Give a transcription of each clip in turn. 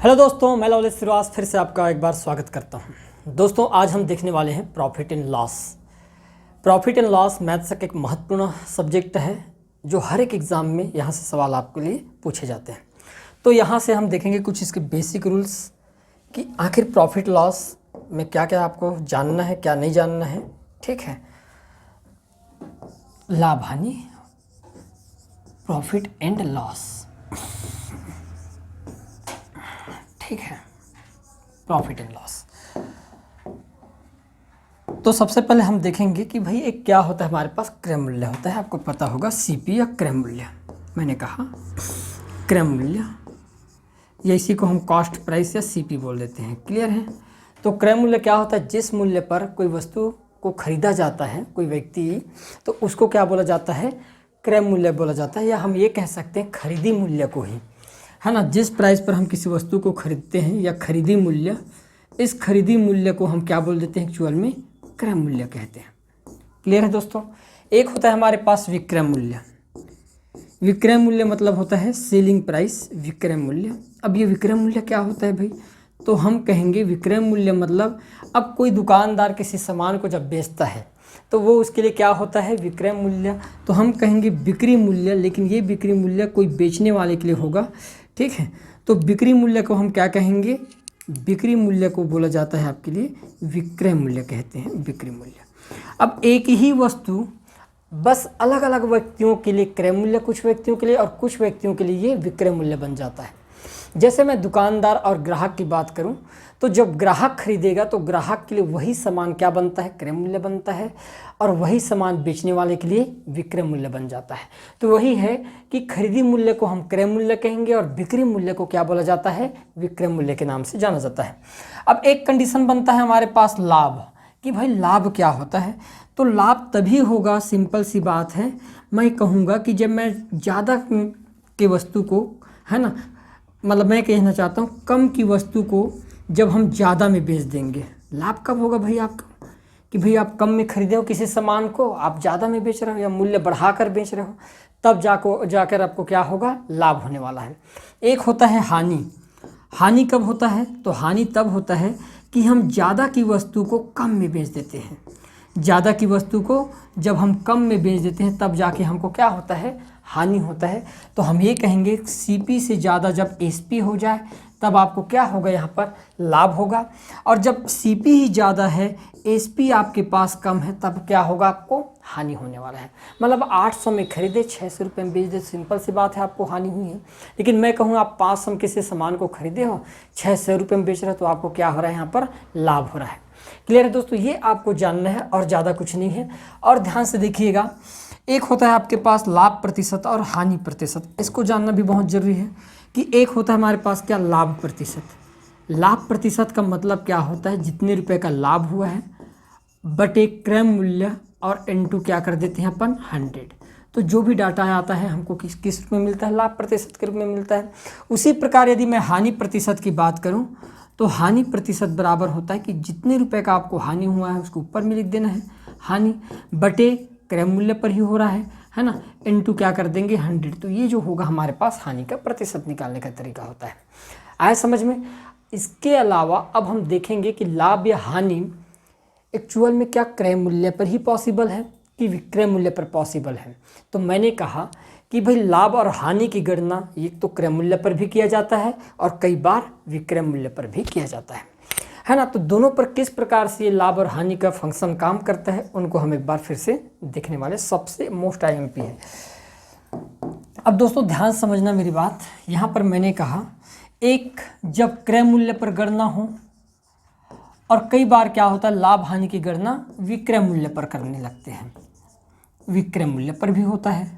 Hello दोस्तों, मैं लवलेश श्रीवास फिर से आपका एक बार स्वागत करता हूं। दोस्तों, आज हम देखने वाले हैं profit and loss. Profit and loss maths का एक महत्वपूर्ण सब्जेक्ट है जो हर एक एग्ज़ाम में यहाँ से सवाल आपके लिए पूछे जाते हैं। तो यहाँ से हम देखेंगे कुछ इसके बेसिक रूल्स कि आखिर प्रॉफिट लॉस में क्या क्या आपको जानना है, क्या नहीं जानना है। ठीक है, लाभ हानि, प्रॉफिट एंड लॉस। ठीक है, प्रॉफिट एंड लॉस। तो सबसे पहले हम देखेंगे कि भाई एक क्या होता है, हमारे पास क्रय मूल्य होता है। आपको पता होगा सीपी या क्रय मूल्य। मैंने कहा क्रय मूल्य, या इसी को हम कॉस्ट प्राइस या सीपी बोल देते हैं। क्लियर है? तो क्रय मूल्य क्या होता है? जिस मूल्य पर कोई वस्तु को खरीदा जाता है कोई व्यक्ति, तो उसको क्या बोला जाता है? क्रय मूल्य बोला जाता है, या हम ये कह सकते हैं खरीदी मूल्य को ही, है ना। जिस प्राइस पर हम किसी वस्तु को खरीदते हैं या खरीदी मूल्य, इस खरीदी मूल्य को हम क्या बोल देते हैं? एक्चुअल में क्रय मूल्य कहते हैं। क्लियर है दोस्तों? एक होता है हमारे पास विक्रय मूल्य। विक्रय मूल्य मतलब होता है सेलिंग प्राइस, विक्रय मूल्य। अब ये विक्रय मूल्य क्या होता है भाई? तो हम कहेंगे विक्रय मूल्य मतलब अब कोई दुकानदार किसी सामान को जब बेचता है तो वो उसके लिए क्या होता है? विक्रय मूल्य। तो हम कहेंगे बिक्री मूल्य, लेकिन ये बिक्री मूल्य कोई बेचने वाले के लिए होगा। ठीक है, तो बिक्री मूल्य को हम क्या कहेंगे? बिक्री मूल्य को बोला जाता है आपके लिए विक्रय मूल्य कहते हैं, बिक्री मूल्य। अब एक ही वस्तु बस अलग अलग व्यक्तियों के लिए क्रय मूल्य, कुछ व्यक्तियों के लिए, और कुछ व्यक्तियों के लिए ये विक्रय मूल्य बन जाता है। जैसे मैं दुकानदार और ग्राहक की बात करूं, तो जब ग्राहक खरीदेगा तो ग्राहक के लिए वही सामान क्या बनता है? क्रय मूल्य बनता है, और वही सामान बेचने वाले के लिए विक्रय मूल्य बन जाता है। तो वही है कि खरीदी मूल्य को हम क्रय मूल्य कहेंगे और बिक्री मूल्य को क्या बोला जाता है? विक्रय मूल्य के नाम से जाना जाता है। अब एक कंडीशन बनता है हमारे पास लाभ, कि भाई लाभ क्या होता है? तो लाभ तभी होगा, सिंपल सी बात है, मैं कहूँगा कि जब मैं ज़्यादा की वस्तु को, है ना, मतलब मैं कहना चाहता हूँ कम की वस्तु को जब हम ज़्यादा में बेच देंगे। लाभ कब होगा भाई आपका? कि भाई आप कम में खरीदे हो किसी सामान को, आप ज़्यादा में बेच रहे हो या मूल्य बढ़ाकर बेच रहे हो, तब जाकर आपको क्या होगा? लाभ होने वाला है। एक होता है हानि। हानि कब होता है? तो हानि तब होता है कि हम ज़्यादा की वस्तु को कम में बेच देते हैं। ज़्यादा की वस्तु को जब हम कम में बेच देते हैं तब जाके हमको क्या होता है? हानि होता है। तो हम ये कहेंगे सीपी से ज़्यादा जब एसपी हो जाए तब आपको क्या होगा? यहाँ पर लाभ होगा। और जब सीपी ही ज़्यादा है, एसपी आपके पास कम है, तब क्या होगा? आपको हानि होने वाला है। मतलब 800 में खरीदे, 600 रुपये में बेच दे, सिंपल सी बात है, आपको हानि हुई है। लेकिन मैं कहूँ आप 500 में किसी सामान को खरीदे हो, 600 रुपये में बेच रहे हो, तो आपको क्या हो रहा है? यहाँ पर लाभ हो रहा है। क्लियर है दोस्तों? ये आपको जानना है और ज़्यादा कुछ नहीं है। और ध्यान से देखिएगा, एक होता है आपके पास लाभ प्रतिशत और हानि प्रतिशत। इसको जानना भी बहुत ज़रूरी है कि एक होता है हमारे पास क्या? लाभ प्रतिशत। लाभ प्रतिशत का मतलब क्या होता है? जितने रुपए का लाभ हुआ है बटे क्रय मूल्य, और इनटू क्या कर देते हैं अपन? 100। तो जो भी डाटा आता है हमको किस रूप में मिलता है? लाभ प्रतिशत के रूप में मिलता है। उसी प्रकार यदि मैं हानि प्रतिशत की बात करूं, तो हानि प्रतिशत बराबर होता है कि जितने रुपए का आपको हानि हुआ है उसको ऊपर में लिख देना है हानि, बटे क्रय मूल्य पर ही हो रहा है ना, इनटू क्या कर देंगे? 100। तो ये जो होगा हमारे पास हानि का प्रतिशत निकालने का तरीका होता है। आया समझ में? इसके अलावा अब हम देखेंगे कि लाभ या हानि एक्चुअल में क्या क्रय मूल्य पर ही पॉसिबल है कि विक्रय मूल्य पर पॉसिबल है। तो मैंने कहा कि भाई लाभ और हानि की गणना ये तो क्रय मूल्य पर भी किया जाता है और कई बार विक्रय मूल्य पर भी किया जाता है ना। तो दोनों पर किस प्रकार से ये लाभ और हानि का फंक्शन काम करता है, उनको हम एक बार फिर से देखने वाले, सबसे मोस्ट आईएमपी है। अब दोस्तों ध्यान समझना मेरी बात। यहाँ पर मैंने कहा एक जब क्रय मूल्य पर गणना हो, और कई बार क्या होता है लाभ हानि की गणना विक्रय मूल्य पर करने लगते हैं। विक्रय मूल्य पर भी होता है,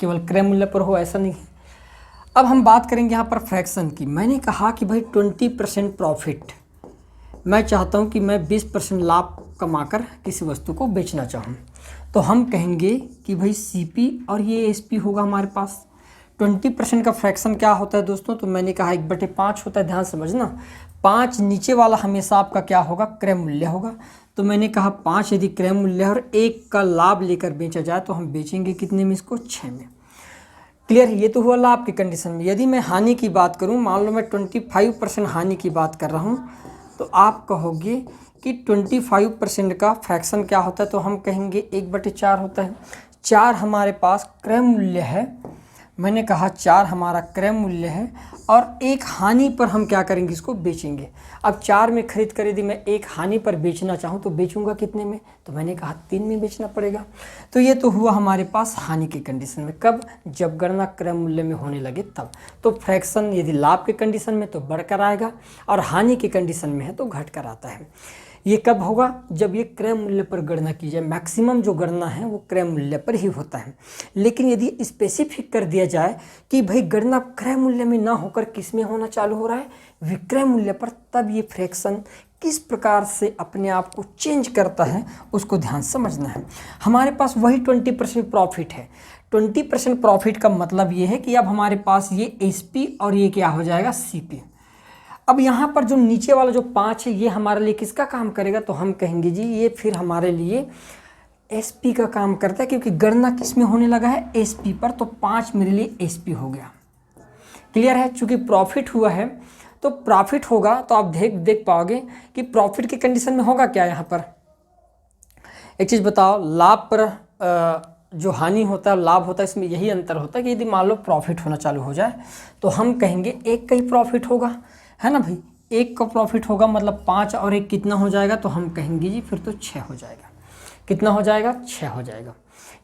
केवल क्रय मूल्य पर हो ऐसा नहीं है। अब हम बात करेंगे यहाँ पर फ्रैक्शन की। मैंने कहा कि भाई 20% प्रॉफिट, मैं चाहता हूँ कि मैं 20% लाभ कमाकर किसी वस्तु को बेचना चाहूँ, तो हम कहेंगे कि भाई सीपी और ये एसपी होगा हमारे पास। 20% का फ्रैक्शन क्या होता है दोस्तों? तो मैंने कहा 1/5 होता है। ध्यान समझना, 5 नीचे वाला हमेशा आपका क्या होगा? क्रय मूल्य होगा। तो मैंने कहा 5 यदि क्रय मूल्य और 1 का लाभ लेकर बेचा जाए तो हम बेचेंगे कितने में? इसको 6 में। क्लियर है, ये तो हुआ लाभ की कंडीशन में। यदि मैं हानि की बात करूं, मान लो मैं 25% हानि की बात कर रहा हूं, तो आप कहोगे कि 25% का फ्रैक्शन क्या होता है, तो हम कहेंगे 1/4 होता है। 4 हमारे पास क्रय मूल्य है, मैंने कहा 4 हमारा क्रय मूल्य है, और 1 हानि पर हम क्या करेंगे, इसको बेचेंगे। अब 4 में खरीद कर यदि मैं 1 हानि पर बेचना चाहूँ तो बेचूंगा कितने में, तो मैंने कहा 3 में बेचना पड़ेगा। तो ये तो हुआ हमारे पास हानि की कंडीशन में। कब, जब गणना क्रय मूल्य में होने लगे तब। तो फ्रैक्शन यदि लाभ के कंडीशन में तो बढ़कर आएगा, और हानि की कंडीशन में है तो घट कर आता है। ये कब होगा, जब ये क्रय मूल्य पर गणना की जाए। मैक्सिमम जो गणना है वो क्रय मूल्य पर ही होता है। लेकिन यदि स्पेसिफिक कर दिया जाए कि भाई गणना क्रय मूल्य में ना होकर किस में होना चालू हो रहा है, विक्रय मूल्य पर, तब ये फ्रैक्शन किस प्रकार से अपने आप को चेंज करता है उसको ध्यान समझना है। हमारे पास वही 20% प्रॉफिट है। 20% प्रॉफिट का मतलब ये है कि अब हमारे पास ये एसपी और ये क्या हो जाएगा, सीपी। अब यहाँ पर जो नीचे वाला जो 5 है, ये हमारे लिए किसका काम करेगा, तो हम कहेंगे जी ये फिर हमारे लिए एसपी का काम करता है, क्योंकि गणना किस में होने लगा है, एसपी पर। तो 5 मेरे लिए एसपी हो गया। क्लियर है, चूंकि प्रॉफिट हुआ है तो प्रॉफिट होगा, तो आप देख पाओगे कि प्रॉफिट की कंडीशन में होगा क्या। यहाँ पर एक चीज़ बताओ, लाभ पर जो हानि होता है, लाभ होता है, इसमें यही अंतर होता है कि यदि मान लो प्रॉफिट होना चालू हो जाए तो हम कहेंगे 1 का ही प्रॉफिट होगा, है ना भाई। 1 का प्रॉफिट होगा मतलब 5 और 1 कितना हो जाएगा, तो हम कहेंगे जी फिर तो 6 हो जाएगा। कितना हो जाएगा, 6 हो जाएगा।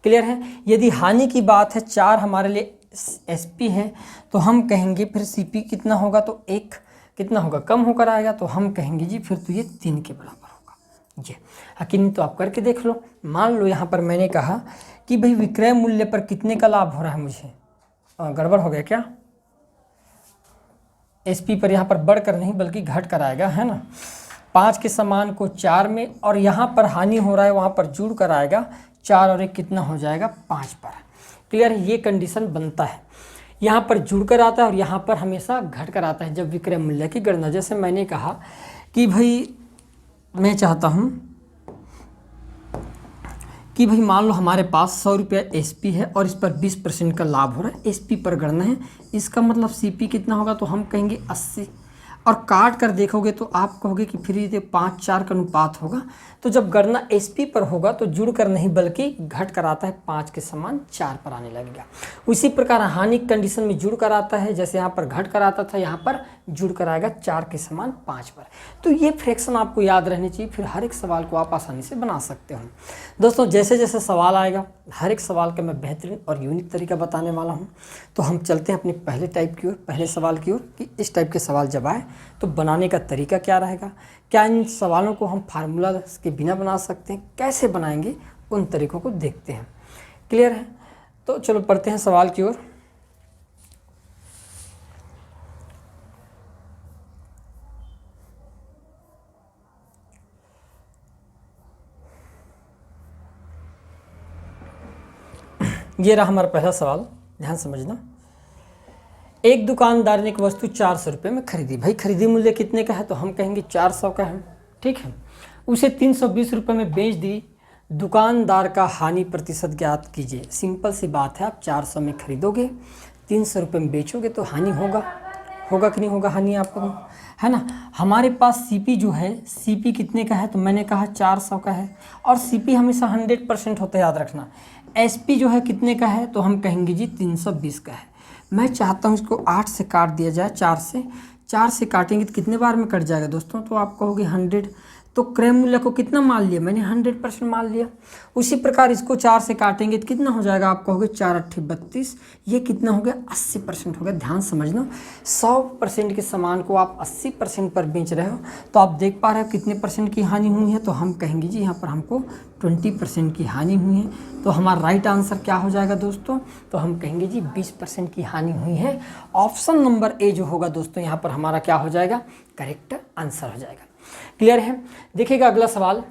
क्लियर है। यदि हानि की बात है, 4 हमारे लिए एसपी है, तो हम कहेंगे फिर सीपी कितना होगा, तो 1 कितना होगा, कम होकर आएगा, तो हम कहेंगे जी फिर तो ये 3 के बराबर होगा जी। यकीन तो आप करके देख लो। मान लो यहाँ पर मैंने कहा कि भाई विक्रय मूल्य पर कितने का लाभ हो रहा है मुझे, गड़बड़ हो गया क्या, एसपी पर यहाँ पर बढ़कर नहीं बल्कि घट कर आएगा, है ना। 5 के समान को 4 में, और यहाँ पर हानि हो रहा है वहाँ पर जुड़ कर आएगा, 4 और 1 कितना हो जाएगा, 5 पर। क्लियर है, ये कंडीशन बनता है। यहाँ पर जुड़ कर आता है और यहाँ पर हमेशा घट कर आता है जब विक्रय मूल्य की गणना। जैसे मैंने कहा कि भाई मैं चाहता हूँ कि भाई मान लो हमारे पास 100 रुपया एसपी है और इस पर 20% का लाभ हो रहा है, एसपी पर गणना है, इसका मतलब सीपी कितना होगा, तो हम कहेंगे 80। और काट कर देखोगे तो आप कहोगे कि फिर ये 5-4 का अनुपात होगा। तो जब गणना एसपी पर होगा तो जुड़ कर नहीं बल्कि घट कर आता है, 5 के समान 4 पर आने लगेगा। उसी प्रकार हानि कंडीशन में जुड़ कर आता है, जैसे यहाँ पर घट कर आता था, यहाँ पर जुड़ कर आएगा 4 के समान 5 पर। तो ये फ्रैक्शन आपको याद रहनी चाहिए, फिर हर एक सवाल को आप आसानी से बना सकते हो। दोस्तों जैसे जैसे सवाल आएगा हर एक सवाल का मैं बेहतरीन और यूनिक तरीका बताने वाला हूँ। तो हम चलते हैं अपने पहले टाइप की ओर, पहले सवाल की ओर, कि इस टाइप के सवाल जब आए तो बनाने का तरीका क्या रहेगा, क्या इन सवालों को हम फार्मूला के बिना बना सकते हैं, कैसे बनाएंगे, उन तरीकों को देखते हैं। क्लियर है, तो चलो पढ़ते हैं सवाल की ओर। ये रहा हमारा पहला सवाल, ध्यान समझना। एक दुकानदार ने एक वस्तु 400 रुपये में खरीदी। भाई खरीदी मूल्य कितने का है, तो हम कहेंगे 400 का है, ठीक है। उसे 320 रुपये में बेच दी। दुकानदार का हानि प्रतिशत ज्ञात कीजिए। सिंपल सी बात है, आप 400 में खरीदोगे, 300 रुपये में बेचोगे तो हानि होगा कि नहीं होगा, हानि आपको, है ना। हमारे पास सीपी जो है, सीपी कितने का है, तो मैंने कहा 400 का है, और सीपी हमेशा 100% होता है, याद रखना। एसपी जो है कितने का है, तो हम कहेंगे जी 320 का है। मैं चाहता हूँ इसको 8 से काट दिया जाए, 4 से काटेंगे तो कितने बार में कट जाएगा दोस्तों, तो आप कहोगे 100। तो क्रय मूल्य को कितना मान लिया मैंने, 100% मान लिया। उसी प्रकार इसको 4 से काटेंगे तो कितना हो जाएगा, आप कहोगे 4 8 32, ये कितना हो गया, 80% हो गया। ध्यान समझना, 100% के सामान को आप 80% पर बेच रहे हो, तो आप देख पा रहे हो कितने परसेंट की हानि हुई है, तो हम कहेंगे जी यहाँ पर हमको 20% की हानि हुई है। तो हमारा राइट आंसर क्या हो जाएगा दोस्तों, तो हम कहेंगे जी 20% की हानि हुई है। ऑप्शन नंबर ए जो होगा दोस्तों यहाँ पर हमारा क्या हो जाएगा, करेक्ट आंसर हो जाएगा। क्लियर है। देखिएगा अगला सवाल,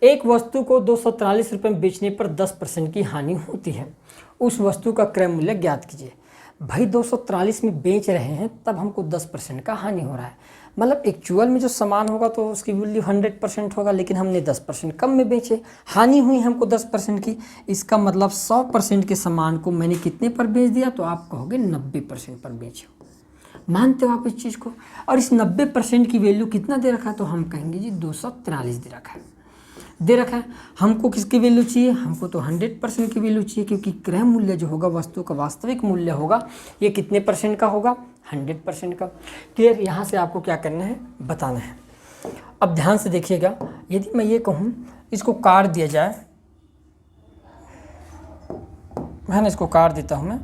एक वस्तु को 243 रुपये में बेचने पर 10% की हानि होती है, उस वस्तु का क्रय मूल्य ज्ञात कीजिए। भाई 243 में बेच रहे हैं तब हमको 10% का हानि हो रहा है। मतलब एक्चुअल में जो सामान होगा तो उसकी वैल्यू 100% होगा, लेकिन हमने 10% कम में बेचे, हानि हुई हमको 10% की। इसका मतलब 100% के सामान को मैंने कितने पर बेच दिया, तो आप कहोगे 90% पर बेचे। मानते हो आप इस चीज़ को? और इस 90% की वैल्यू कितना दे रखा है, तो हम कहेंगे जी 243 दे रखा है। दे रखा है, हमको किसकी वैल्यू चाहिए, हमको तो 100% की वैल्यू चाहिए, क्योंकि क्रय मूल्य जो होगा, वस्तु का वास्तविक मूल्य होगा, ये कितने परसेंट का होगा, 100% का। क्लियर? यहाँ से आपको क्या करना है, बताना है। अब ध्यान से देखिएगा, यदि मैं ये कहूँ इसको काट दिया जाए, है ना, इसको काट देता हूँ मैं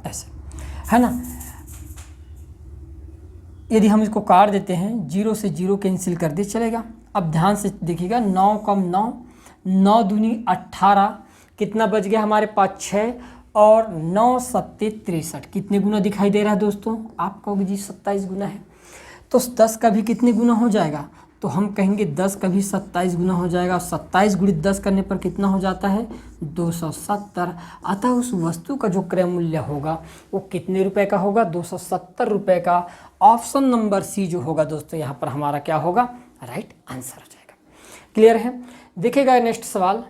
ऐसे, है ना, यदि हम इसको काट देते हैं, 0 से 0 कैंसिल कर दे चलेगा। अब ध्यान से देखिएगा, 9 कम 9, 9 दूनी 18, कितना बच गया हमारे पास 6, और 9 सत्ते 63, कितने गुना दिखाई दे रहा है दोस्तों, आप कहोगे जी 27 गुना है। तो 10 का भी कितने गुना हो जाएगा, तो हम कहेंगे 10 का भी 27 गुना हो जाएगा। 27 गुणित 10 करने पर कितना हो जाता है, 270। अतः उस वस्तु का जो क्रय मूल्य होगा वो कितने रुपए का होगा, 270 रुपये का। ऑप्शन नंबर सी जो होगा दोस्तों, यहाँ पर हमारा क्या होगा, राइट आंसर हो जाएगा। क्लियर है? देखिएगा नेक्स्ट सवाल,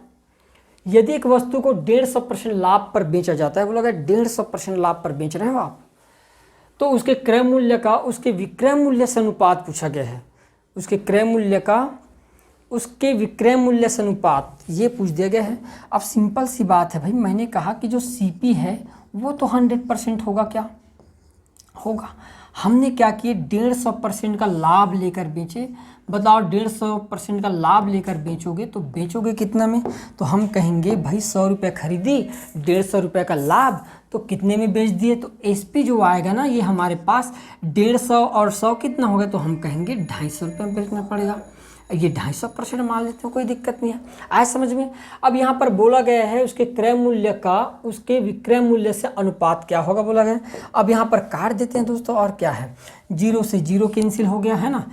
यदि एक वस्तु को 150% लाभ पर बेचा जाता है, बोला गया 150% लाभ पर बेच रहे हो आप, तो उसके क्रय मूल्य का उसके विक्रय मूल्य से अनुपात पूछा गया है। उसके क्रय मूल्य का उसके विक्रय मूल्य से अनुपात ये पूछ दिया गया है। अब सिंपल सी बात है भाई, मैंने कहा कि जो सीपी है वो तो 100% होगा, क्या होगा। हमने क्या किए, 150% का लाभ लेकर बेचे। बताओ 150% का लाभ लेकर बेचोगे तो बेचोगे कितना में, तो हम कहेंगे भाई 100 रुपये खरीदी, 150 रुपये का लाभ, तो कितने में बेच दिए। तो एसपी जो आएगा ना, ये हमारे पास 150 और 100 कितना होगा, तो हम कहेंगे 250 रुपये में बेचना पड़ेगा। ये 250% मान लेते हो, कोई दिक्कत नहीं है, आए समझ में। अब यहाँ पर बोला गया है उसके क्रय मूल्य का उसके विक्रय मूल्य से अनुपात क्या होगा बोला गया। अब यहाँ पर काट देते हैं दोस्तों, और क्या है, 0 से 0 कैंसिल हो गया है ना,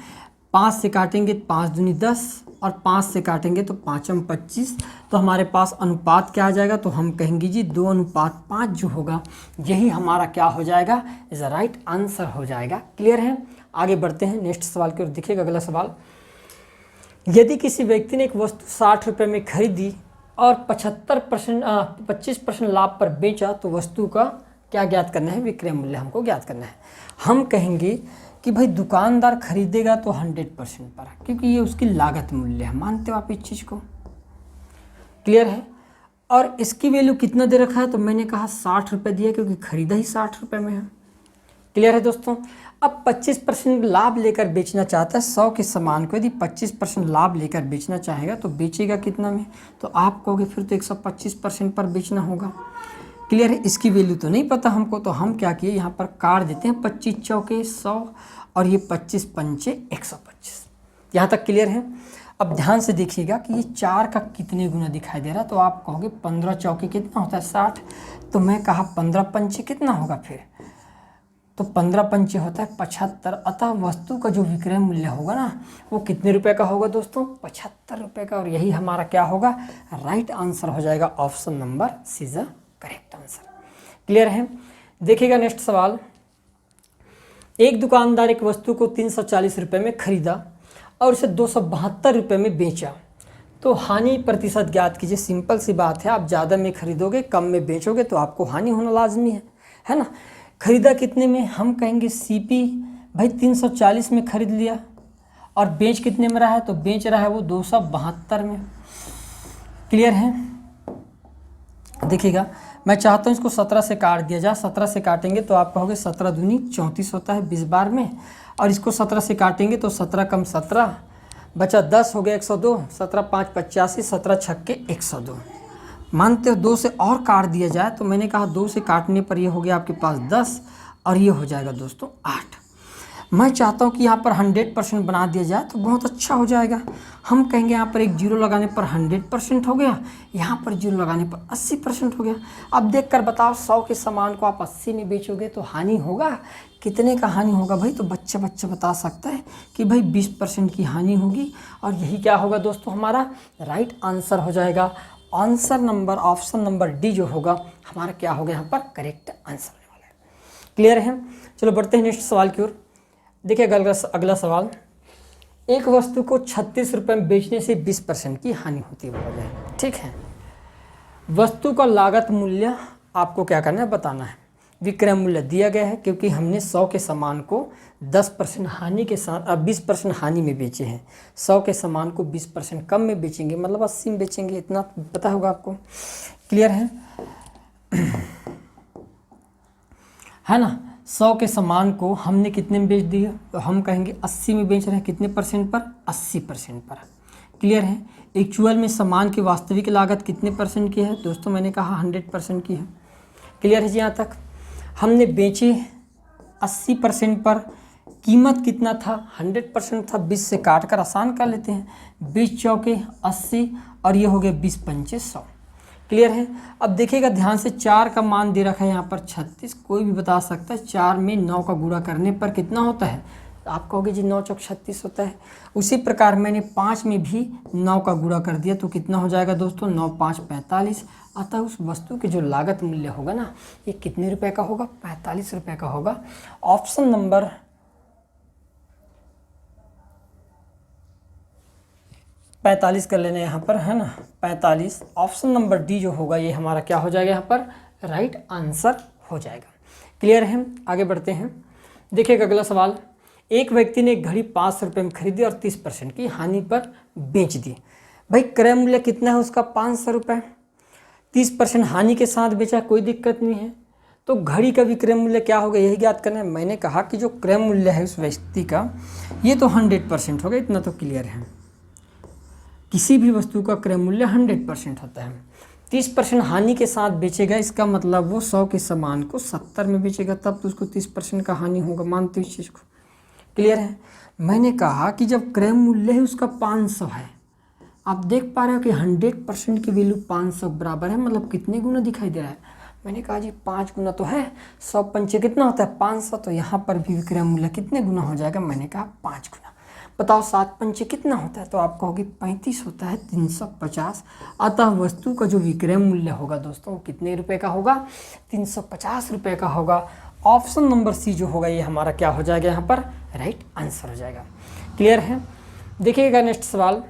5 से काटेंगे 5 दूनी 10, और 5 से काटेंगे तो 5 25, तो हमारे पास अनुपात क्या आ जाएगा, तो हम कहेंगे जी 2:5 जो होगा, यही हमारा क्या हो जाएगा, इज अ राइट आंसर हो जाएगा। क्लियर है? आगे बढ़ते हैं नेक्स्ट सवाल की ओर। देखिएगा अगला सवाल, यदि किसी व्यक्ति ने एक वस्तु 60 रुपये में खरीदी और 25% लाभ पर बेचा, तो वस्तु का क्या ज्ञात करना है, विक्रय मूल्य हमको ज्ञात करना है। हम कहेंगे कि भाई दुकानदार खरीदेगा तो 100% पर, क्योंकि ये उसकी लागत मूल्य है। मानते हो आप इस चीज़ को? क्लियर है? और इसकी वैल्यू कितना दे रखा है, तो मैंने कहा 60 रुपये दिया, क्योंकि खरीदा ही 60 रुपये में है। क्लियर है दोस्तों? अब 25% लाभ लेकर बेचना चाहता है, 100 के सामान को यदि 25% लाभ लेकर बेचना चाहेगा तो बेचेगा कितना में, तो आप कहोगे फिर तो 125% पर बेचना होगा। क्लियर है? इसकी वैल्यू तो नहीं पता हमको, तो हम क्या किए, यहाँ पर काट देते हैं, 25 चौके 100 और ये 25 पंचे 125। यहाँ तक क्लियर है? अब ध्यान से देखिएगा कि ये 4 का कितने गुना दिखाई दे रहा है, तो आप कहोगे 15 चौके कितना होता है, 60, तो मैं कहा 15 पंचे कितना होगा फिर, तो 15 पंचे होता है 75। अतः वस्तु का जो विक्रय मूल्य होगा ना, वो कितने रुपए का होगा दोस्तों, 75 रुपये का, और यही हमारा क्या होगा, राइट आंसर हो जाएगा। Option number C is the correct answer. Clear है? देखिएगा नेक्स्ट सवाल, एक दुकानदार एक वस्तु को 340 रुपये में खरीदा और उसे 272 रुपये में बेचा, तो हानि प्रतिशत ज्ञात कीजिए। सिंपल सी बात है, आप ज़्यादा में खरीदोगे कम में बेचोगे तो आपको हानि होना लाजमी है ना। खरीदा कितने में, हम कहेंगे सीपी भाई 340 में खरीद लिया, और बेच कितने में रहा है, तो बेच रहा है वो 272 में। क्लियर है? देखिएगा, मैं चाहता हूँ इसको 17 से काट दिया जाए। 17 से काटेंगे तो आप कहोगे 17 दूनी 34 होता है 20 बार में, और इसको 17 से काटेंगे तो 17 कम 17 बचा 10 हो गया 102, 17 5 85, 17 छक्के 102। मानते हो 2 से और काट दिया जाए, तो मैंने कहा 2 से काटने पर ये हो गया आपके पास 10, और ये हो जाएगा दोस्तों 8। मैं चाहता हूँ कि यहाँ पर 100% बना दिया जाए तो बहुत अच्छा हो जाएगा। हम कहेंगे यहाँ पर एक जीरो लगाने पर 100% हो गया, यहाँ पर जीरो लगाने पर 80% हो गया। अब देख कर बताओ, 100 के सामान को आप 80 में बेचोगे तो हानि होगा, कितने का हानि होगा भाई, तो बच्चा बता सकता है कि भाई 20% की हानि होगी, और यही क्या होगा दोस्तों, हमारा राइट आंसर हो जाएगा। Answer number option number D जो होगा हमारा क्या होगा यहाँ पर करेक्ट आंसर होने वाला है। क्लियर है? चलो बढ़ते हैं नेक्स्ट सवाल की ओर। देखिए अगला सवाल, एक वस्तु को 36 रुपये में बेचने से 20% की हानि होती है बोला जाए। ठीक है, वस्तु का लागत मूल्य आपको क्या करना है, बताना है। विक्रय मूल्य दिया गया है क्योंकि हमने 100 के सामान को 10% हानि के साथ 20% हानि में बेचे हैं। 100 के सामान को 20% कम में बेचेंगे, मतलब 80 में बेचेंगे, इतना पता होगा आपको। क्लियर है ना? 100 के सामान को हमने कितने में बेच दिया, तो हम कहेंगे 80 में बेच रहे हैं। कितने परसेंट पर? 80% पर। क्लियर है? एक्चुअल में सामान की वास्तविक लागत कितने परसेंट की है दोस्तों? मैंने कहा 100% की है। क्लियर है जी? यहाँ तक हमने बेचे 80% पर, कीमत कितना था? 100% था। 20 से काट कर आसान कर लेते हैं, 20 चौके 80 और ये हो गया 20 पंचे 100। क्लियर है? अब देखिएगा ध्यान से, 4 का मान दे रखा है यहाँ पर 36। कोई भी बता सकता है 4 में 9 का गुणा करने पर कितना होता है, आप कहोगे जी 9 चौक 36 होता है। उसी प्रकार मैंने 5 में भी 9 का गुणा कर दिया तो कितना हो जाएगा दोस्तों? 9 5 45। अतः उस वस्तु की जो लागत मूल्य होगा ना, ये कितने रुपए का होगा? 45 रुपये का होगा। ऑप्शन नंबर 45 कर लेना यहाँ पर, है ना? 45। ऑप्शन नंबर डी जो होगा ये हमारा क्या हो जाएगा यहाँ पर? राइट आंसर हो जाएगा। क्लियर है? आगे बढ़ते हैं। देखिएगा अगला सवाल, एक व्यक्ति ने एक घड़ी 500 रुपये में खरीदी और 30% की हानि पर बेच दी। भाई क्रय मूल्य कितना है उसका? 500 रुपये। 30% हानि के साथ बेचा, कोई दिक्कत नहीं है। तो घड़ी का विक्रय मूल्य क्या होगा, यही ज्ञात करना है। मैंने कहा कि जो क्रय मूल्य है उस व्यक्ति का, ये तो 100% होगा, इतना तो क्लियर है। किसी भी वस्तु का क्रय मूल्य 100% होता है। 30% हानि के साथ बेचेगा, इसका मतलब वो 100 के सामान को 70 में बेचेगा, तब तो उसको 30% का हानि होगा। मानते हो इस चीज़ को? क्लियर है? मैंने कहा कि जब क्रय मूल्य है उसका 500 है, आप देख पा रहे हो कि 100% की वैल्यू 500 बराबर है, मतलब कितने गुना दिखाई दे रहा है। मैंने कहा जी 5 गुना तो है, 100 पंचे कितना होता है? 500। तो यहाँ पर भी विक्रय मूल्य कितने गुना हो जाएगा? मैंने कहा 5 गुना। बताओ 7 पंचे कितना होता है? तो आप कहोगे 35 होता है, 350। अतः वस्तु का जो विक्रय मूल्य होगा दोस्तों, कितने रुपए का होगा? 350 रुपये का होगा। ऑप्शन नंबर सी जो होगा ये हमारा क्या हो जाएगा यहाँ पर? राइट आंसर हो जाएगा। क्लियर है? देखिएगा नेक्स्ट सवाल,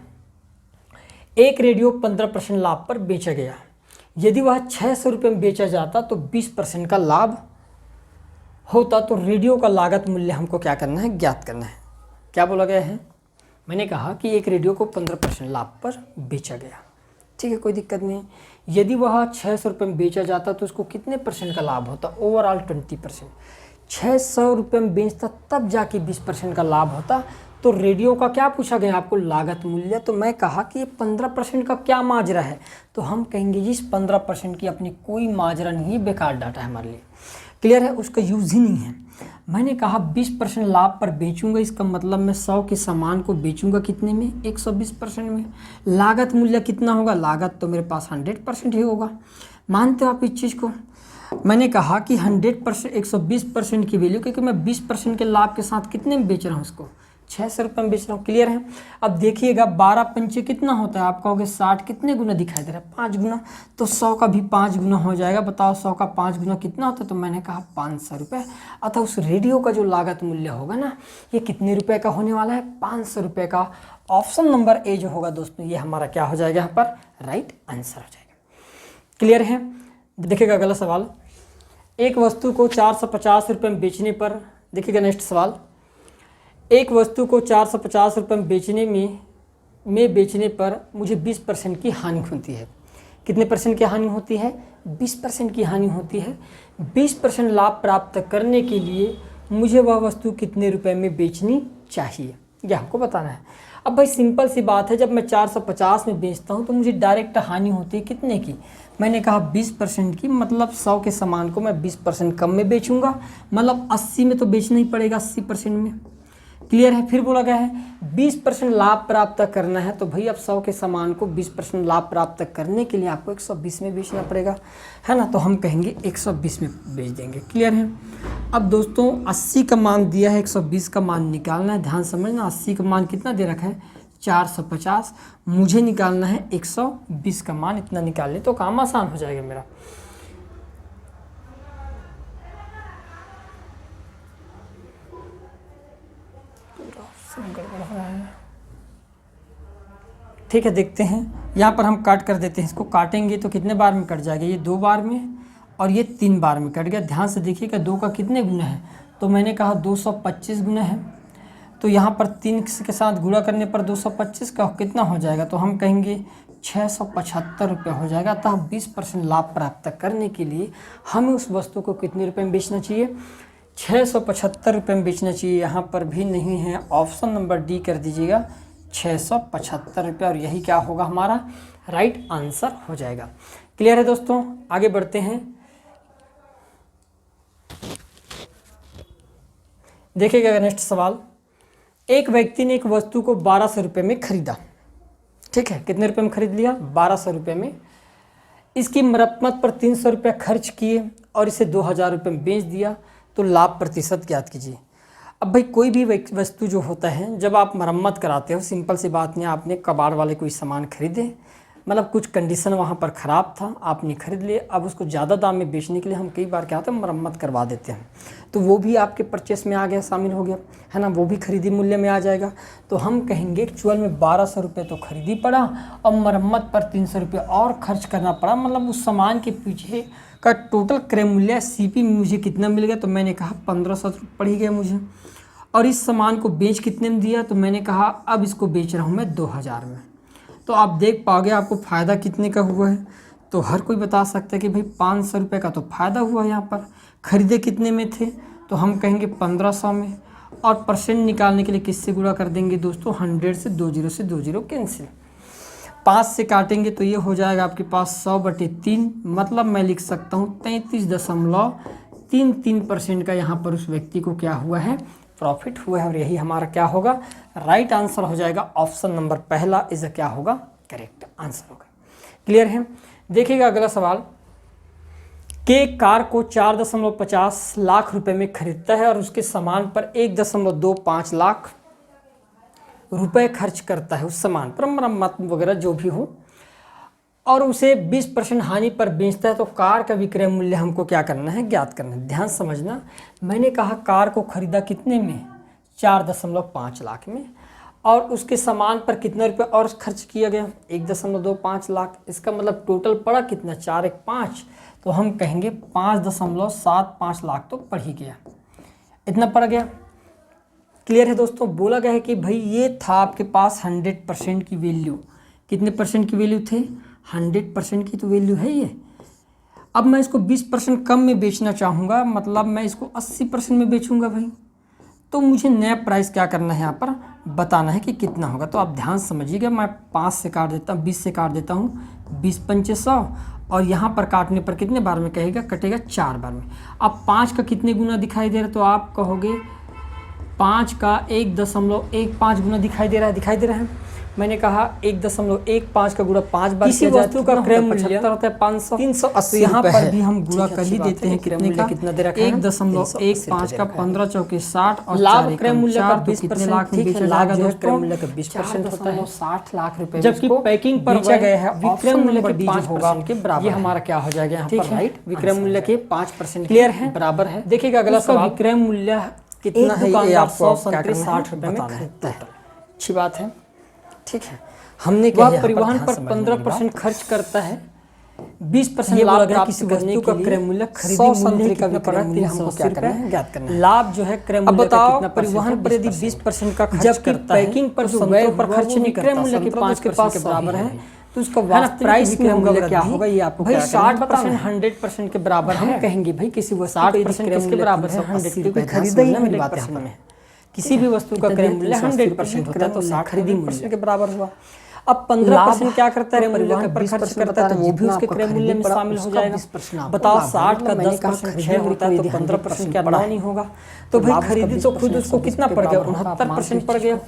एक रेडियो 15% लाभ पर बेचा गया। यदि वह 600 रुपये में बेचा जाता तो 20% का लाभ होता। तो रेडियो का लागत मूल्य हमको क्या करना है? ज्ञात करना है। क्या बोला गया है? मैंने कहा कि एक रेडियो को 15% लाभ पर बेचा गया। ठीक है, कोई दिक्कत नहीं। यदि वह 600 रुपये में बेचा जाता तो उसको कितने परसेंट का लाभ होता? ओवरऑल 20%। 600 रुपये में बेचता तब जाके 20% का लाभ होता। तो रेडियो का क्या पूछा गया आपको? लागत मूल्य। तो मैं कहा कि ये 15% का क्या माजरा है, तो हम कहेंगे जी इस 15% की अपनी कोई माजरा नहीं है, बेकार डाटा है हमारे लिए। क्लियर है? उसका यूज़ ही नहीं है। मैंने कहा 20% लाभ पर बेचूंगा, इसका मतलब मैं 100 के सामान को बेचूंगा कितने में? 120% में। लागत मूल्य कितना होगा? लागत तो मेरे पास 100% ही होगा। मानते हो आप इस चीज़ को? मैंने कहा कि 100% 120% की वैल्यू, क्योंकि मैं 20% के लाभ के साथ कितने में बेच रहा हूँ उसको? 600 रुपये में बेच रहा हूँ। क्लियर है? अब देखिएगा 12 पंचे कितना होता है? आप कहोगे 60, कितने गुना दिखाई दे रहा है? 5 गुना। तो 100 का भी 5 गुना हो जाएगा। बताओ 100 का 5 गुना कितना होता है? तो मैंने कहा 500 रुपये। अतः उस रेडियो का जो लागत मूल्य होगा ना, ये कितने रुपए का होने वाला है? 500 रुपये का। ऑप्शन नंबर ए जो होगा दोस्तों, ये हमारा क्या हो जाएगा यहाँ पर? राइट आंसर हो जाएगा। क्लियर है? देखिएगा अगला सवाल, एक वस्तु को 450 रुपये में बेचने पर, देखिएगा नेक्स्ट सवाल, एक वस्तु को 450 रुपये में बेचने पर मुझे 20% की हानि होती है। कितने परसेंट की हानि होती है? 20% की हानि होती है। 20% लाभ प्राप्त करने के लिए मुझे वह वस्तु कितने रुपए में बेचनी चाहिए, यह हमको बताना है। अब भाई सिंपल सी बात है, जब मैं 450 में बेचता हूँ तो मुझे डायरेक्ट हानि होती है कितने की? मैंने कहा 20% की, मतलब 100 के सामान को मैं 20% कम में बेचूंगा, मतलब 80 में तो बेचना ही पड़ेगा, 80% में। क्लियर है? फिर बोला गया है 20% लाभ प्राप्त करना है, तो भाई अब 100 के सामान को 20% लाभ प्राप्त करने के लिए आपको 120 में बेचना पड़ेगा, है ना? तो हम कहेंगे 120 में बेच देंगे। क्लियर है? अब दोस्तों 80 का मान दिया है, 120 का मान निकालना है। ध्यान समझना, 80 का मान कितना दे रखा है? 450। मुझे निकालना है 120 का मान, इतना निकाल ले तो काम आसान हो जाएगा मेरा। सब गड़बड़ हो रहा है। ठीक है, देखते हैं। यहाँ पर हम काट कर देते हैं, इसको काटेंगे तो कितने बार में कट जाएगा, ये 2 बार में और ये 3 बार में कट गया। ध्यान से देखिएगा 2 का कितने गुना है, तो मैंने कहा 225 गुना है। तो यहाँ पर 3 के साथ गुणा करने पर 225 का कितना हो जाएगा, तो हम कहेंगे 675 रुपये हो जाएगा। अतः 20% लाभ प्राप्त करने के लिए हमें उस वस्तु को कितने रुपए में बेचना चाहिए, 675 रुपये में बेचना चाहिए। यहाँ पर भी नहीं है, ऑप्शन नंबर डी कर दीजिएगा 675 रुपये, और यही क्या होगा, हमारा राइट आंसर हो जाएगा। क्लियर है दोस्तों, आगे बढ़ते हैं। देखिएगा नेक्स्ट सवाल। एक व्यक्ति ने एक वस्तु को 1200 रुपये में खरीदा, ठीक है, कितने रुपये में खरीद लिया, 1200 रुपये में। इसकी मरम्मत पर 300 रुपये खर्च किए और इसे 2000 रुपये में बेच दिया, तो लाभ प्रतिशत ज्ञात कीजिए। अब भाई कोई भी वस्तु जो होता है, जब आप मरम्मत कराते हो, सिंपल सी बात नहीं, आपने कबाड़ वाले कोई सामान खरीदे, मतलब कुछ कंडीशन वहाँ पर ख़राब था, आपने खरीद लिए, अब उसको ज़्यादा दाम में बेचने के लिए हम कई बार क्या होता है, मरम्मत करवा देते हैं, तो वो भी आपके परचेस में आ गया, शामिल हो गया है ना, वो भी खरीदी मूल्य में आ जाएगा। तो हम कहेंगे एक्चुअल में 1200 रुपये तो खरीदी पड़ा और मरम्मत पर 300 रुपये और खर्च करना पड़ा, मतलब उस सामान के पीछे का टोटल क्रय मूल्य सीपी में मुझे कितना मिल गया, तो मैंने कहा 1500 पड़ ही गया मुझे। और इस सामान को बेच कितने में दिया, तो मैंने कहा अब इसको बेच रहा हूँ मैं 2000 में। तो आप देख पाओगे आपको फ़ायदा कितने का हुआ है, तो हर कोई बता सकता है कि भाई 500 रुपये का तो फ़ायदा हुआ। यहाँ पर खरीदे कितने में थे, तो हम कहेंगे 1500 में, और परसेंट निकालने के लिए किससे गुणा कर देंगे दोस्तों, 100 से 20 कैंसिल, 5 से काटेंगे तो ये हो जाएगा आपके पास 100/3, मतलब मैं लिख सकता हूँ 33.33% का यहाँ पर उस व्यक्ति को क्या हुआ है, प्रॉफिट हुआ है। और यही हमारा क्या होगा, राइट आंसर हो जाएगा। ऑप्शन नंबर पहला इज क्या होगा, करेक्ट आंसर होगा। क्लियर है। देखिएगा अगला सवाल। के कार को 4.50 लाख रुपए में खरीदता है और उसके सामान पर 1.25 लाख रुपए खर्च करता है, उस सामान पर मरम्मत वगैरह जो भी हो, और उसे 20% हानि पर बेचता है, तो कार का विक्रय मूल्य हमको क्या करना है, ज्ञात करना है। ध्यान समझना, मैंने कहा कार को खरीदा कितने में, 4.5 लाख में, और उसके सामान पर कितने रुपए और खर्च किया गया, 1.25 लाख। इसका मतलब टोटल पड़ा कितना, 4 1 5, तो हम कहेंगे 5.75 लाख तो पड़ ही गया, इतना पड़ गया। क्लियर है दोस्तों। बोला गया है कि भाई ये था आपके पास 100% की वैल्यू, कितने परसेंट की वैल्यू थे, 100% की तो वैल्यू है ये। अब मैं इसको 20% कम में बेचना चाहूँगा, मतलब मैं इसको 80% में बेचूंगा भाई, तो मुझे नया प्राइस क्या करना है, यहाँ पर बताना है कि कितना होगा। तो आप ध्यान समझिएगा, मैं 5 से काट देता हूँ, 20 से काट देता हूँ, 20 पंचे 100, और यहाँ पर काटने पर कितने बार में कहेगा, कटेगा 4 बार में। अब 5 का कितने गुना दिखाई दे रहा है, तो आप कहोगे 5 का 1.15 गुना दिखाई दे रहा है, मैंने कहा 1.15 का गुणा 5 बार किसी वस्तु का क्रय मूल्य 75 होता है 500 380। यहाँ पर भी हम गुणा कर ही देते हैं, कितने का, कितना दे रखा है, 1.15 का 15 चौके 60, और लाभ क्रय मूल्य का 20% लाख में बेचा जाएगा, जो क्रय मूल्य का 20% होता है 60 लाख रुपए, जबकि पैकिंग पर बेचा गया है विक्रय मूल्य के 5% के बराबर। ये हमारा क्या हो जाएगा यहाँ पर, राइट, विक्रय मूल्य के 5% क्लियर है, बराबर है। देखिएगा अगला सवाल, विक्रय मूल्य कितना है, ये आपको 60 रुपए में खरीदता है, अच्छी बात है, ठीक है। हमने वह परिवहन पर 15% खर्च करता है, 20% लाभ प्राप्त करने के लिए क्रय मूल्य खरीदी मूल्य का विक्रय मूल्य हमको क्या करना है, ज्ञात करना है। लाभ जो है क्रय मूल्य का कितना, परिवहन पर यदि 20% का खर्च करता है, पैकिंग पर जो व्यय पर खर्च नहीं करता, क्रय मूल्य के 5% के बराबर है, तो उसका वास्तविक प्राइस में मूल्य क्या होगा, ये आपको भाई 60% 100% के बराबर हम कहेंगे। भाई किसी वस्तु 60% किसके बराबर है, 100, क्योंकि खरीदा ही मेरी बात है, किसी भी वस्तु का क्रय मूल्य 100% होता है, तो 60 खरीदी मूल्य के बराबर हुआ। अब 15% क्या करता है, मूल्य पर खर्च करता है, तो वो भी उसके क्रय मूल्य में शामिल हो जाएगा। बताओ 60 का 10% 6 होता है, तो 15% क्या बड़ा नहीं होगा, तो भाई खरीदी तो खुद उसको कितना पड़ गया, 69% पड़ गया।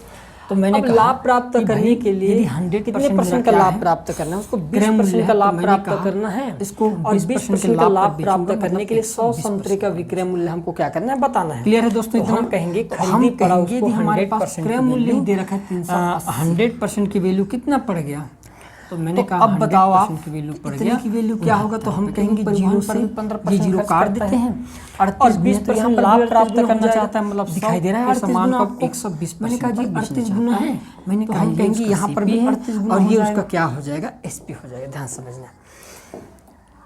तो मैंने लाभ प्राप्त करने के लिए कितने परसेंट का लाभ प्राप्त करना है, उसको 20% का लाभ प्राप्त करना है इसको, और 20% का लाभ प्राप्त करने के लिए 100 संतरे का विक्रय मूल्य हमको क्या करना है, बताना है। क्लियर है दोस्तों। तो हम कहेंगे खरीदी पड़ा उसको, हमारे पास क्रय मूल्य ही दे रखा है 380, 100% की वैल्यू कितना पड़ गया, तो मैंने कहा अब बताओ आप की वैल्यू पड़ गया की वैल्यू क्या होगा, तो हम कहेंगे 0 से 15% जीरो काट देते हैं और 20% लाभ प्राप्त करना चाहता है, मतलब दिखाई दे रहा है सामान को 120। मैंने कहा जी 38 गुना है, मैंने कहा हम कहेंगे यहाँ पर भी 38 गुना, और ये उसका क्या हो जाएगा, एसपी हो जाएगा। ध्यान समझना,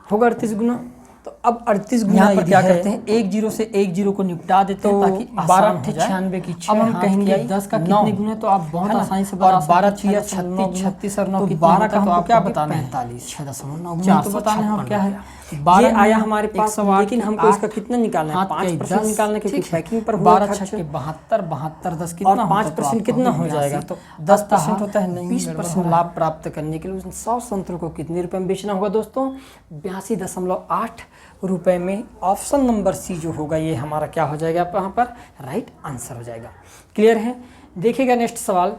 होगा 38 गुना। तो अब 38 गुना पर क्या करते हैं, 1 0 से 1 0 को निपटा देते हैं ताकि 12 96 की 6। अब हम कहेंगे 10 का कितने गुना, तो आप बहुत आसानी से बता सकते हैं। 12 36 36 और 9 12 का हमको क्या बताना है, 45 6.9 तो बताना है। क्या है 12 आया हमारे पास, लेकिन हमको इसका कितना निकालना है, 5% निकालना, क्योंकि पैकिंग पर 12 6 के 72 72 10 कितना, 5% कितना हो जाएगा, तो 10% होता है। नहीं, 20% लाभ प्राप्त करने के लिए 100 संतरों को कितने रुपए में बेचना होगा दोस्तों, 82.8 रुपए में। ऑप्शन नंबर सी जो होगा ये हमारा क्या हो जाएगा, यहाँ पर राइट आंसर हो जाएगा। क्लियर है। देखिएगा नेक्स्ट सवाल,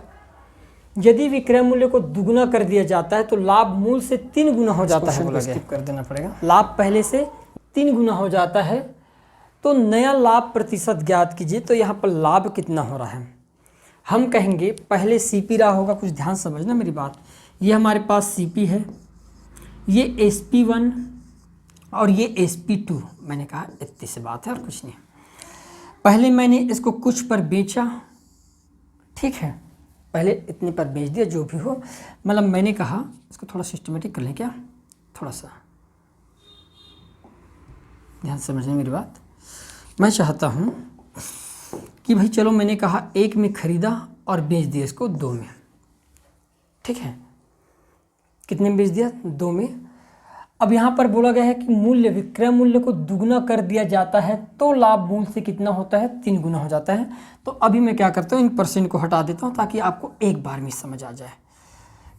यदि विक्रय मूल्य को दुगुना कर दिया जाता है तो लाभ मूल से 3 गुना हो जाता है। स्किप कर देना पड़ेगा, लाभ पहले से 3 गुना हो जाता है तो नया लाभ प्रतिशत ज्ञात कीजिए। तो यहाँ पर लाभ कितना हो रहा है, हम कहेंगे पहले सीपी रहा होगा, कुछ ध्यान समझना मेरी बात। ये हमारे पास सीपी है, ये SP1 और ये SP2। मैंने कहा इतनी सी बात है और कुछ नहीं। पहले मैंने इसको कुछ पर बेचा, ठीक है, पहले इतने पर बेच दिया, जो भी हो, मतलब मैंने कहा इसको थोड़ा सिस्टमेटिक कर लें क्या, थोड़ा सा ध्यान समझना मेरी बात। मैं चाहता हूँ कि भाई चलो मैंने कहा 1 में खरीदा और बेच दिया इसको 2 में, ठीक है, कितने में बेच दिया, 2 में। अब यहाँ पर बोला गया है कि मूल्य विक्रय मूल्य को दुगना कर दिया जाता है तो लाभ मूल से कितना होता है, 3 गुना हो जाता है। तो अभी मैं क्या करता हूँ, इन परसेंट को हटा देता हूँ ताकि आपको एक बार में समझ आ जाए,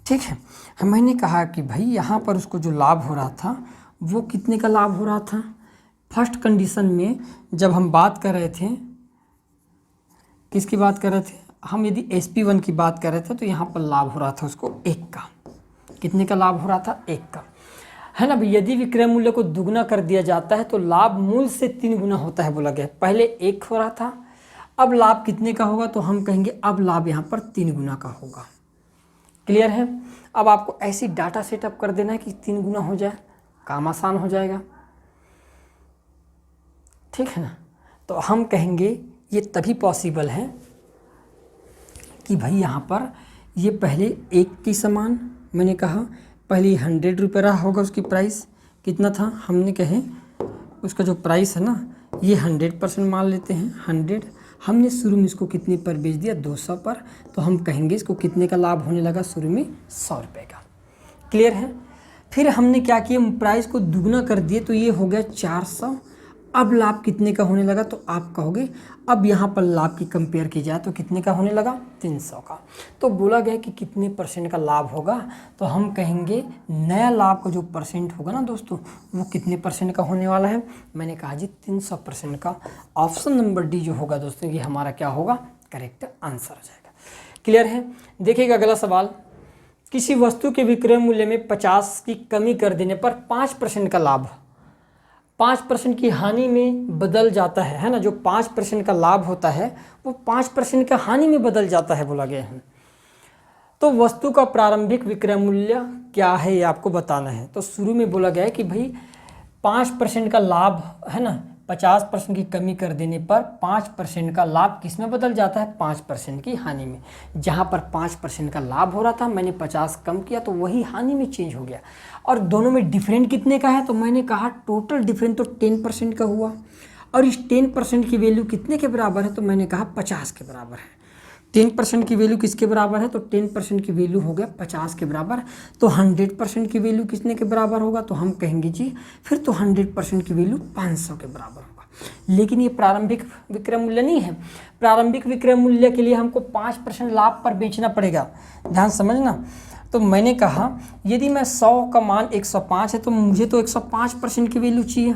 ठीक है। मैंने कहा कि भाई यहाँ पर उसको जो लाभ हो रहा था वो कितने का लाभ हो रहा था। फर्स्ट कंडीशन में जब हम बात कर रहे थे, किसकी बात कर रहे थे हम, यदि SP1 की बात कर रहे थे तो यहाँ पर लाभ हो रहा था उसको 1 का। कितने का लाभ हो रहा था, 1 का, है ना। यदि विक्रय मूल्य को दुगना कर दिया जाता है तो लाभ मूल से 3 गुना होता है बोला गया। पहले 1 हो रहा था, अब लाभ कितने का होगा, तो हम कहेंगे अब लाभ यहाँ पर 3 गुना का होगा। क्लियर है। अब आपको ऐसी डाटा सेटअप कर देना है कि 3 गुना हो जाए, काम आसान हो जाएगा, ठीक है ना। तो हम कहेंगे ये तभी पॉसिबल है कि भाई यहाँ पर ये पहले 1 की समान, मैंने कहा पहले 100 रुपये रहा होगा, उसकी प्राइस कितना था, हमने कहे उसका जो प्राइस है ना ये 100% मान लेते हैं, 100। हमने शुरू में इसको कितने पर बेच दिया, 200 पर, तो हम कहेंगे इसको कितने का लाभ होने लगा, शुरू में 100 रुपये का। क्लियर है। फिर हमने क्या किया, प्राइस को दुगना कर दिए तो ये हो गया 400। अब लाभ कितने का होने लगा, तो आप कहोगे अब यहाँ पर लाभ की कंपेयर की जाए तो कितने का होने लगा, 300 का। तो बोला गया कि कितने परसेंट का लाभ होगा, तो हम कहेंगे नया लाभ का जो परसेंट होगा ना दोस्तों वो कितने परसेंट का होने वाला है। मैंने कहा जी 300% का। ऑप्शन नंबर डी जो होगा दोस्तों ये हमारा क्या होगा, करेक्ट आंसर हो जाएगा। क्लियर है। देखिएगा अगला सवाल, किसी वस्तु के विक्रय मूल्य में 50 की कमी कर देने पर 5% का लाभ 5% की हानि में बदल जाता है ना। जो 5% का लाभ होता है वो 5% का हानि में बदल जाता है बोला गया है। तो वस्तु का प्रारंभिक विक्रय मूल्य क्या है ये आपको बताना है। तो शुरू में बोला गया है कि भाई 5% का लाभ है ना, 50% की कमी कर देने पर 5% का लाभ किस में बदल जाता है, 5% की हानि में। जहाँ पर 5% का लाभ हो रहा था मैंने 50 कम किया तो वही हानि में चेंज हो गया। और दोनों में डिफरेंट कितने का है, तो मैंने कहा टोटल डिफरेंट तो 10% का हुआ। और इस 10% की वैल्यू कितने के बराबर है, तो मैंने कहा 50 के बराबर है। 10% की वैल्यू किसके बराबर है, तो 10% की वैल्यू हो गया 50 के बराबर। तो 100% की वैल्यू कितने के बराबर होगा, तो हम कहेंगे जी फिर तो 100% की वैल्यू 500 के बराबर होगा। लेकिन ये प्रारंभिक विक्रय मूल्य नहीं है। प्रारंभिक विक्रय मूल्य के लिए हमको 5% लाभ पर बेचना पड़ेगा, ध्यान समझना। तो मैंने कहा यदि मैं 100 का मान 105 है तो मुझे तो 105% की वैल्यू चाहिए।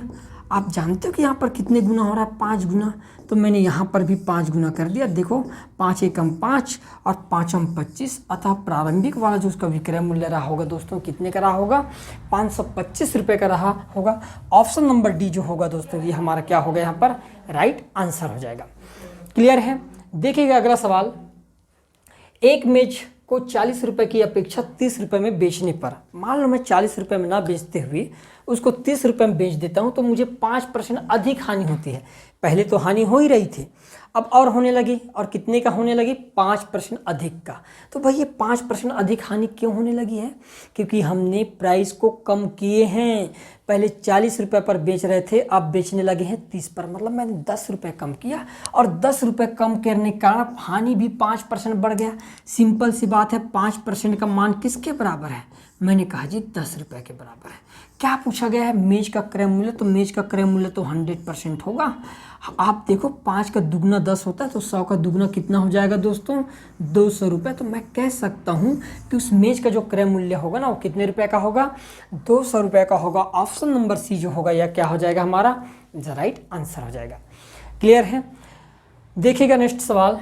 आप जानते हो कि यहाँ पर कितने गुना हो रहा है, 5 गुना। तो मैंने यहाँ पर भी 5 गुना कर दिया। देखो 5 एकम 5 और 5 25, अतः प्रारंभिक वाला जो उसका विक्रय मूल्य रहा होगा दोस्तों कितने का रहा होगा, 525 रुपये का रहा होगा। ऑप्शन नंबर डी जो होगा दोस्तों ये हमारा क्या होगा, यहाँ पर राइट आंसर हो जाएगा। क्लियर है। देखिएगा अगला सवाल, एक मेज को 40 रुपये की अपेक्षा 30 रुपये में बेचने पर, मान लो मैं 40 रुपये में ना बेचते हुए उसको 30 रुपये में बेच देता हूँ, तो मुझे 5% अधिक हानि होती है। पहले तो हानि हो ही रही थी, अब और होने लगी, और कितने का होने लगी? 5% अधिक का। तो भाई ये 5% अधिक हानि क्यों होने लगी है? क्योंकि हमने प्राइस को कम किए हैं। पहले 40 रुपये पर बेच रहे थे, अब बेचने लगे हैं 30 पर, मतलब मैंने 10 रुपये कम किया, और 10 रुपये कम करने का हानि भी 5% बढ़ गया। सिंपल सी बात है, 5% का मान किसके बराबर है? मैंने कहा जी 10 रुपये के बराबर है। क्या पूछा गया है? मेज का क्रय मूल्य, तो मेज का क्रय मूल्य तो 100% होगा। आप देखो 5 का दुगना 10 होता है, तो 100 का दुगना कितना हो जाएगा दोस्तों? 200 रुपये। तो मैं कह सकता हूँ कि उस मेज का जो क्रय मूल्य होगा ना, वो कितने रुपये का होगा? 200 रुपये का होगा। ऑप्शन नंबर सी जो होगा यह क्या हो जाएगा हमारा? द राइट आंसर हो जाएगा। क्लियर है? देखिएगा नेक्स्ट सवाल।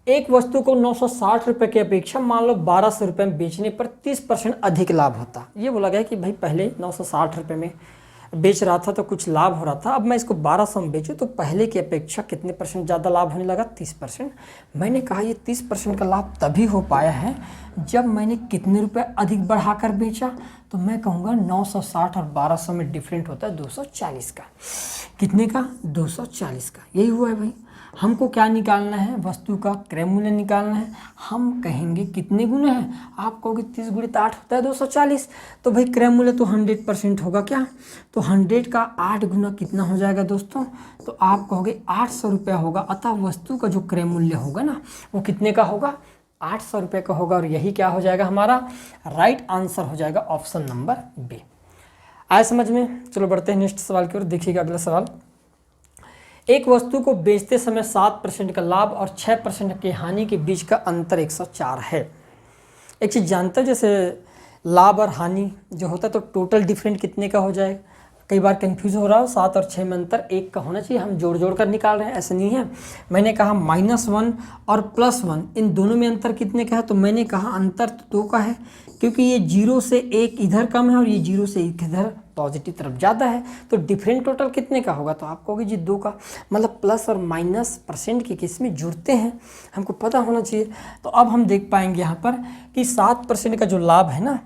एक वस्तु को 960 रुपये की अपेक्षा मान लो 1200 रुपये में बेचने पर 30% अधिक लाभ होता। ये बोला गया कि भाई पहले 960 रुपये में बेच रहा था तो कुछ लाभ हो रहा था, अब मैं इसको 1200 में बेचूँ तो पहले की अपेक्षा कितने परसेंट ज़्यादा लाभ होने लगा? 30%। मैंने कहा ये 30% का लाभ तभी हो पाया है जब मैंने कितने रुपए अधिक बढ़ाकर बेचा, तो मैं कहूँगा 960 और 1200 में डिफरेंट होता है 240 का। कितने का? 240 का। यही हुआ है भाई। हमको क्या निकालना है? वस्तु का क्रय मूल्य निकालना है। हम कहेंगे कितने गुना है? आप कहोगे 30 गुणित 8 होता है 240। तो भाई क्रय मूल्य तो 100% होगा क्या? तो 100 का 8 गुना कितना हो जाएगा दोस्तों? तो आप कहोगे 800 रुपया होगा। अतः वस्तु का जो क्रय मूल्य होगा ना, वो कितने का होगा? 800 रुपये का होगा। और यही क्या हो जाएगा हमारा? राइट आंसर हो जाएगा ऑप्शन नंबर बी। आया समझ में? चलो बढ़ते हैं नेक्स्ट सवाल की ओर। देखिएगा अगला सवाल। एक वस्तु को बेचते समय 7% का लाभ और 6% की हानि के बीच का अंतर 104 है। एक चीज़ जानते हो, जैसे लाभ और हानि जो होता है तो टोटल डिफरेंट कितने का हो जाए? कई बार कंफ्यूज हो रहा हो, 7 और 6 में अंतर 1 का होना चाहिए, हम जोड़ जोड़ कर निकाल रहे हैं, ऐसा नहीं है। मैंने कहा -1 और +1 इन दोनों में अंतर कितने का है? तो मैंने कहा अंतर तो 2 का है, क्योंकि ये 0 से 1 इधर कम है और ये 0 से 1 इधर पॉजिटिव तरफ ज़्यादा है। तो डिफरेंट टोटल कितने का होगा? तो आप कहोगे जी 2 का। मतलब प्लस और माइनस परसेंट के केस में जुड़ते हैं, हमको पता होना चाहिए। तो अब हम देख पाएंगे यहाँ पर कि 7% का जो लाभ है ना,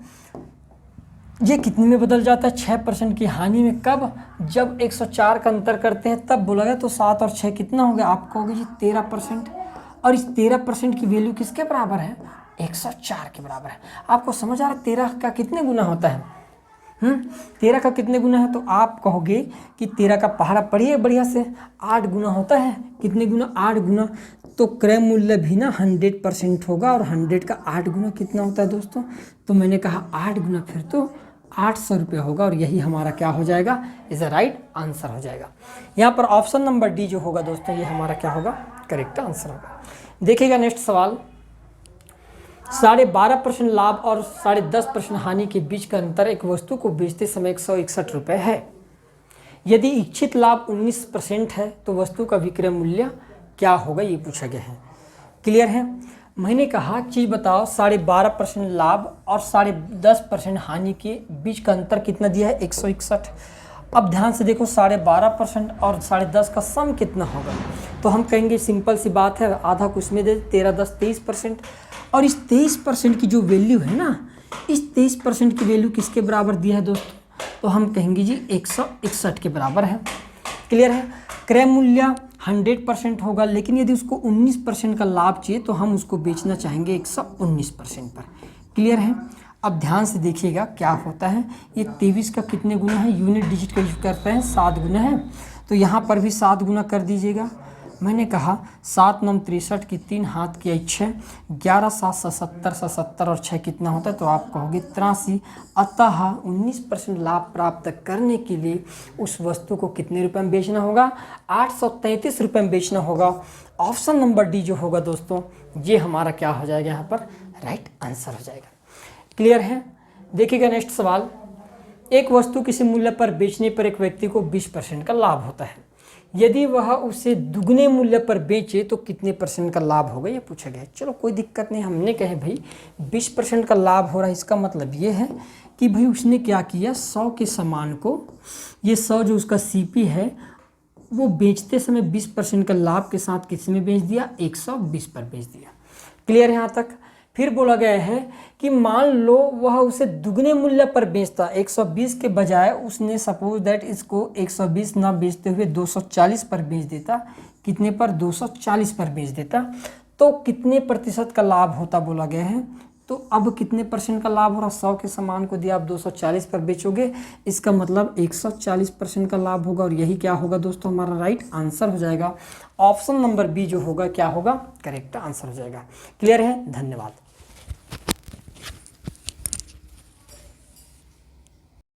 ये कितने में बदल जाता है? 6% की हानि में। कब? जब 104 का अंतर करते हैं तब बोला गया। तो 7 और 6 कितना हो गया? आप कहोगे जी 13%। और इस 13% की वैल्यू किसके बराबर है? 104 के बराबर है। आपको समझ आ रहा है 13 का कितने गुना होता है? 13 का कितने गुना है? तो आप कहोगे कि 13 का पहाड़ा पढ़िए बढ़िया से, 8 गुना होता है। कितने गुना? 8 गुना। तो क्रय मूल्य भी ना 100% होगा, और 100 का 8 गुना कितना होता है दोस्तों? तो मैंने कहा 8 गुना, फिर तो 800 रुपये होगा। और यही हमारा क्या हो जाएगा? इज अ राइट आंसर हो जाएगा। यहाँ पर ऑप्शन नंबर डी जो होगा दोस्तों, ये हमारा क्या होगा? करेक्ट आंसर होगा। देखिएगा नेक्स्ट सवाल। 12.5% लाभ और 10.5% हानि के बीच का अंतर एक वस्तु को बेचते समय 161 रुपये है। यदि इच्छित लाभ 19% है तो वस्तु का विक्रय मूल्य क्या होगा? ये पूछा गया है। क्लियर है? मैंने कहा चीज़ बताओ, 12.5% लाभ और 10.5% हानि के बीच का अंतर कितना दिया है? 161। अब ध्यान से देखो, 12.5% और 10.5 का सम कितना होगा? तो हम कहेंगे सिंपल सी बात है, आधा को इसमें दे, 13 10 23%। और इस 23% की जो वैल्यू है ना, इस 23% की वैल्यू किसके बराबर दिया है दोस्तों? तो हम कहेंगे जी 161 के बराबर है। क्लियर है? क्रय मूल्य 100% होगा, लेकिन यदि उसको 19% का लाभ चाहिए तो हम उसको बेचना चाहेंगे 119% पर। क्लियर है? अब ध्यान से देखिएगा क्या होता है। ये 23 का कितने गुना है? यूनिट डिजिट का यूज करते हैं, 7 गुना है। तो यहाँ पर भी 7 गुना कर दीजिएगा। मैंने कहा 7 9 63 की 3 हाथ की 6, 11 7 77 77 और 6 कितना होता है? तो आप कहोगे 83। अतः 19% लाभ प्राप्त करने के लिए उस वस्तु को कितने रुपए में बेचना होगा? 833 रुपये में बेचना होगा। ऑप्शन नंबर डी जो होगा दोस्तों, ये हमारा क्या हो जाएगा? यहाँ पर राइट आंसर हो जाएगा। क्लियर है? देखिएगा नेक्स्ट सवाल। एक वस्तु किसी मूल्य पर बेचने पर एक व्यक्ति को 20% का लाभ होता है। यदि वह उसे दुगने मूल्य पर बेचे तो कितने % का लाभ होगा? ये पूछा गया है। चलो कोई दिक्कत नहीं, हमने कहे भाई 20% का लाभ हो रहा है, इसका मतलब ये है कि भाई उसने क्या किया, 100 के सामान को, ये 100 जो उसका सीपी है वो बेचते समय 20% का लाभ के साथ किस में बेच दिया? 120 पर बेच दिया। क्लियर है यहाँ तक? फिर बोला गया है कि मान लो वह उसे दुगने मूल्य पर बेचता, 120 के बजाय उसने सपोज दैट इसको 120 ना बेचते हुए 240 पर बेच देता। कितने पर? 240 पर बेच देता, तो कितने प्रतिशत का लाभ होता बोला गया है। तो अब कितने परसेंट का लाभ हो रहा? 100 के सामान को दिया आप 240 पर बेचोगे, इसका मतलब 140% का लाभ होगा। और यही क्या होगा दोस्तों? हमारा राइट आंसर हो जाएगा। ऑप्शन नंबर बी जो होगा क्या होगा? करेक्ट आंसर हो जाएगा। क्लियर है? धन्यवाद।